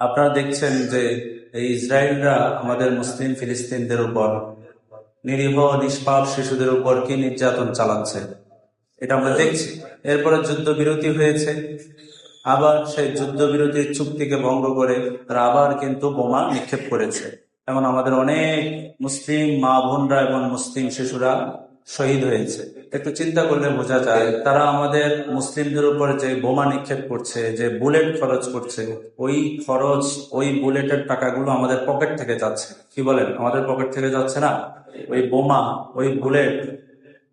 আপনারা দেখছেন যে এই ইসরায়েলরা আমাদের মুসলিম ফিলিস্তিনদের উপর, নিরীহ নিষ্পাপ শিশুদের উপর কি নির্যাতন চালাচ্ছে এটা আমরা দেখছি। এরপরে যুদ্ধবিরতি হয়েছে, আবার সেই যুদ্ধবিরতির চুক্তিকে ভঙ্গ করে তারা আবার কিন্তু বোমা নিক্ষেপ করেছে। এমন আমাদের অনেক মুসলিম মা বোনরা এবং মুসলিম শিশুরা শহীদ হয়েছে। একটু চিন্তা করলে বোঝা যায় তারা আমাদের মুসলিমদের উপর যে বোমা নিক্ষেপ করছে, যে বুলেট খরচ করছে, ওই খরচ, ওই বুলেটের টাকাগুলো আমাদের পকেট থেকে যাচ্ছে। কি বলেন, আমাদের পকেট থেকে যাচ্ছে না? ওই বোমা, ওই বুলেট,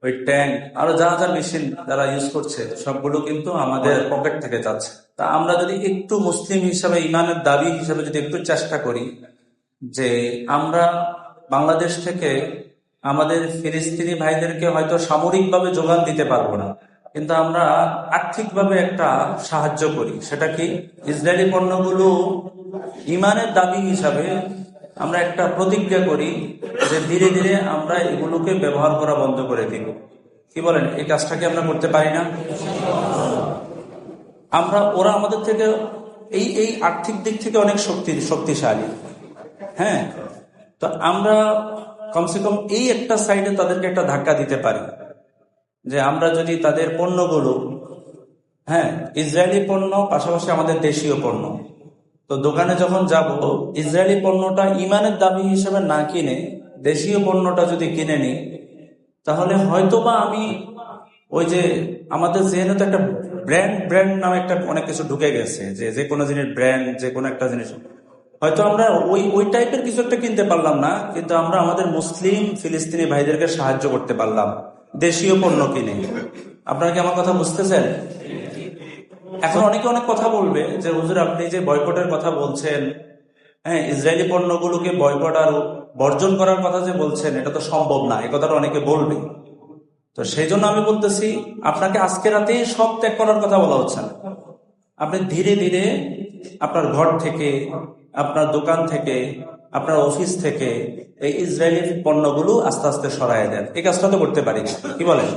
ওই ট্যাঙ্ক, আরো যা যা মেশিন যারা ইউজ করছে সবগুলো কিন্তু আমাদের পকেট থেকে যাচ্ছে। তা আমরা যদি একটু মুসলিম হিসাবে, ইমানের দাবি হিসাবে যদি একটু চেষ্টা করি যে আমরা বাংলাদেশ থেকে আমাদের ফিলিস্তিনি ভাইদেরকে হয়তো সামরিকভাবে যোগান দিতে পারবো না, কিন্তু আমরা আর্থিকভাবে একটা সাহায্য করি। সেটা কি? ইসরায়েলি পণ্যগুলো ইমানের দাবি হিসাবে আমরা একটা প্রতিজ্ঞা করি যে ধীরে ধীরে আমরা এগুলোকে ব্যবহার করা বন্ধ করে দিব। কি বলেন, এই কাজটা কি আমরা করতে পারি না? ওরা আমাদের থেকে এই এই আর্থিক দিক থেকে অনেক শক্তিশালী। হ্যাঁ, তো আমরা কমসে কম এই একটা সাইডে তাদেরকে একটা ধাক্কা দিতে পারি যে আমরা যদি তাদের পণ্যগুলো, হ্যাঁ, ইসরায়েলি পণ্য পাশাপাশি আমাদের দেশীয় পণ্য, তো দোকানে যখন যাব ইসরায়েলি পণ্যটা ইমানের দাবি হিসেবে না কিনে দেশীয় পণ্যটা যদি কিনে নিই, তাহলে হয়তোবা আমি ওই যে আমাদের জেনে তো একটা ব্র্যান্ড ব্র্যান্ড নামে একটা অনেক কিছু ঢুকে গেছে, যে যে কোনো জিনিস ব্র্যান্ড, যে কোনো একটা জিনিস হয়তো আমরা ওই ওই টাইপের কিছু একটা কিনতে পারলাম না, কিন্তু আমরা আমাদের মুসলিম ফিলিস্তিনি ভাইদেরকে সাহায্য করতে পারলাম দেশীয় পণ্য কিনে। আপনারা কি আমার কথা বুঝতেছেন? এখন অনেকে অনেক কথা বলবে যে হুজুর আপনি যে বয়কটের কথা বলছেন, হ্যাঁ, ইসরায়েলি পণ্যগুলোকে বয়কট আর বর্জন করার কথা যে বলছেন, এটা তো সম্ভব না, এই কথাটা অনেকে বলবে। তো সেই জন্য আমি বলতেছি আপনাকে আজকে রাতেই সব ত্যাগ করার কথা বলা হচ্ছে না। আপনি ধীরে ধীরে আপনার ঘর থেকে, আপনার দোকান থেকে, আপনার অফিস থেকে এই ইসরায়েলি পণ্যগুলো আস্তে আস্তে সরাই দেন। এই কাজটা তো করতে পারি, কি বলেন?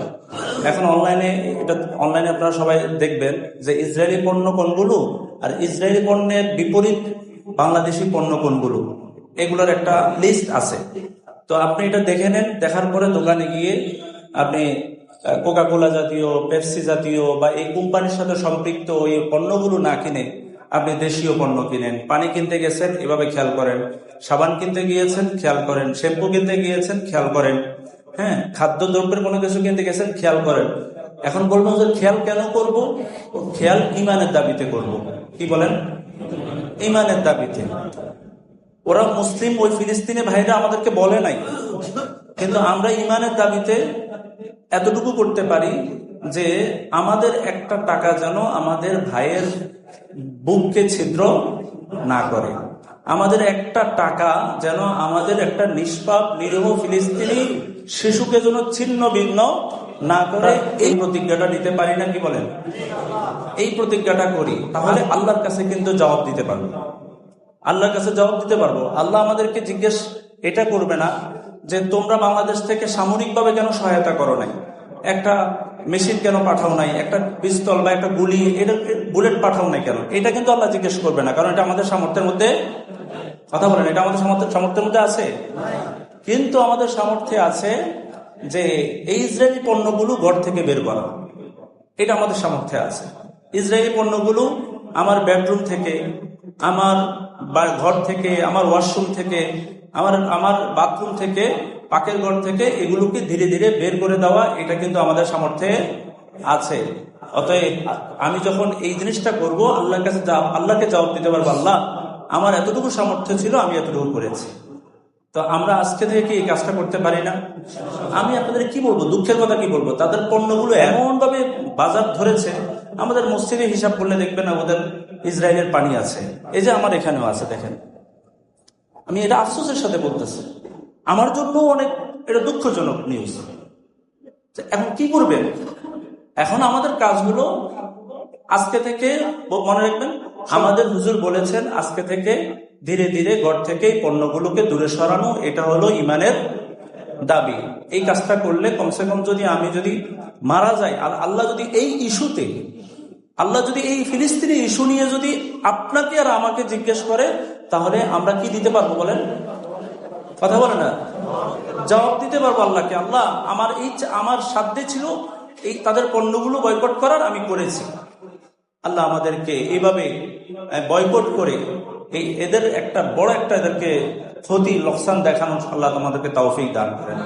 এখন অনলাইনে আপনারা সবাই দেখবেন যে ইসরায়েলি পণ্য কোনগুলো আর ইসরায়েলি পণ্যের বিপরীত বাংলাদেশি পণ্য কোনগুলো, এগুলোর একটা লিস্ট আছে। তো আপনি এটা দেখে নেন, দেখার পরে দোকানে গিয়ে আপনি কোকা কোলা জাতীয়, পেপসি জাতীয় বা এই কোম্পানির সাথে সম্পৃক্ত ওই পণ্যগুলো না কিনে আপনি দেশীয় পণ্য কিনেন। পানি কিনতে গেছেন, এভাবে খেয়াল করেন। সাবান কিনতে গিয়েছেন, খেয়াল করেন। শ্যাম্পু কিনতে গিয়েছেন, খেয়াল করেন। হ্যাঁ, খাদ্যদ্রব্যের কোনো কিছু কিনতে গেছেন, খেয়াল করেন। এখন বলবো যে খেয়াল কেন করব? খেয়াল ইমানের দাবিতে করব। কি বলেন? ইমানের দাবিতে। ওরা মুসলিম, ওই ফিলিস্তিনি ভাইরা আমাদেরকে বলে নাই, কিন্তু আমরা ইমানের দাবিতে এতটুকু করতে পারি যে আমাদের একটা টাকা যেন আমাদের ভাইয়ের বুককে ছিদ্র না করে, আমাদের একটা টাকা যেন আমাদের একটা নিষ্পাপ নিরীহ ফিলিস্তিনি শিশুকে যেন ছিন্ন ভিন্ন না করে, এই প্রতিজ্ঞাটা নিতে পারি না? কি বলেন? এই প্রতিজ্ঞাটা করি, তাহলে আল্লাহর কাছে কিন্তু জবাব দিতে পারবো। আল্লাহর কাছে জবাব দিতে পারবো। আল্লাহ আমাদেরকে জিজ্ঞেস এটা করবে না যে তোমরা বাংলাদেশ থেকে সামরিকভাবে কেন সহায়তা করো নাই, একটা মেশিন কেন পাঠাও নাই, একটা পিস্তল বা একটা গুলি, এটা বুলেট পাঠাও নাই কেন। এটা কিন্তু আল্লাহ জিজ্ঞেস করবে না, কারণ এটা আমাদের সামর্থ্যের মধ্যে, কথা বলেন, এটা আমাদের সামর্থ্যের মধ্যে আছে। কিন্তু আমাদের সামর্থ্যে আছে যে এই ইসরায়েলি পণ্যগুলো ঘর থেকে বের করা, এটা আমাদের সামর্থ্যে আছে। ইসরায়েলি পণ্যগুলো আমার বেডরুম থেকে, আমার ঘর থেকে, আমার ওয়াশরুম থেকে, আমার বাথরুম থেকে, পাকের ঘর থেকে এগুলোকে ধীরে ধীরে বের করে দেওয়া, এটা কিন্তু আমাদের সামর্থ্যে আছে। অতএব আমি যখন এই জিনিসটা করব, আল্লাহকে জবাব দিতে পারবো, আল্লাহ আমার এতটুকু সামর্থ্য ছিল, আমি এতটুকু করেছি। তো আমরা আজকে থেকে কি এই কাজটা করতে পারি না? আমি আপনাদের কি বলবো, দুঃখের কথা কি বলবো, তাদের পণ্যগুলো এমন ভাবে বাজার ধরেছে, আমাদের মসজিদে হিসাব করলে দেখবেন ওদের ইসরায়েলের পানি আছে। এই যে আমার এখানেও আছে, দেখেন। আমি এটা আফসোসের সাথে বলতেছি, আমার জন্য অনেক এটা দুঃখজনক নিউজ। এখন কি করবেন? এখন আমাদের কাজগুলো আজকে থেকে মনে রাখবেন, আমাদের হুজুর বলেছেন আজকে থেকে ধীরে ধীরে ঘর থেকে পণ্যগুলোকে দূরে সরানো, এটা হলো ইমানের দাবি। এই কাজটা করলে কমসে কম যদি আমি যদি মারা যাই, আর আল্লাহ যদি এই ইস্যুতে আল্লাহ যদি এই ফিলিস্তিনি ইস্যু নিয়ে যদি আপনাকে আর আমাকে জিজ্ঞেস করে, তাহলে আমরা কি দিতে পারবো বলেন? কথা বলে না, জবাব দিতে পারবো আল্লাহকে, আল্লাহ আমার সাধ্যে ছিল এই তাদের পণ্যগুলো বয়কট করার, আমি করেছি। আল্লাহ আমাদেরকে এইভাবে বয়কট করে এদের একটা বড় একটা এদেরকে ক্ষতি লোকসান দেখানো আল্লাহ আমাদেরকে তৌফিক দান করেন।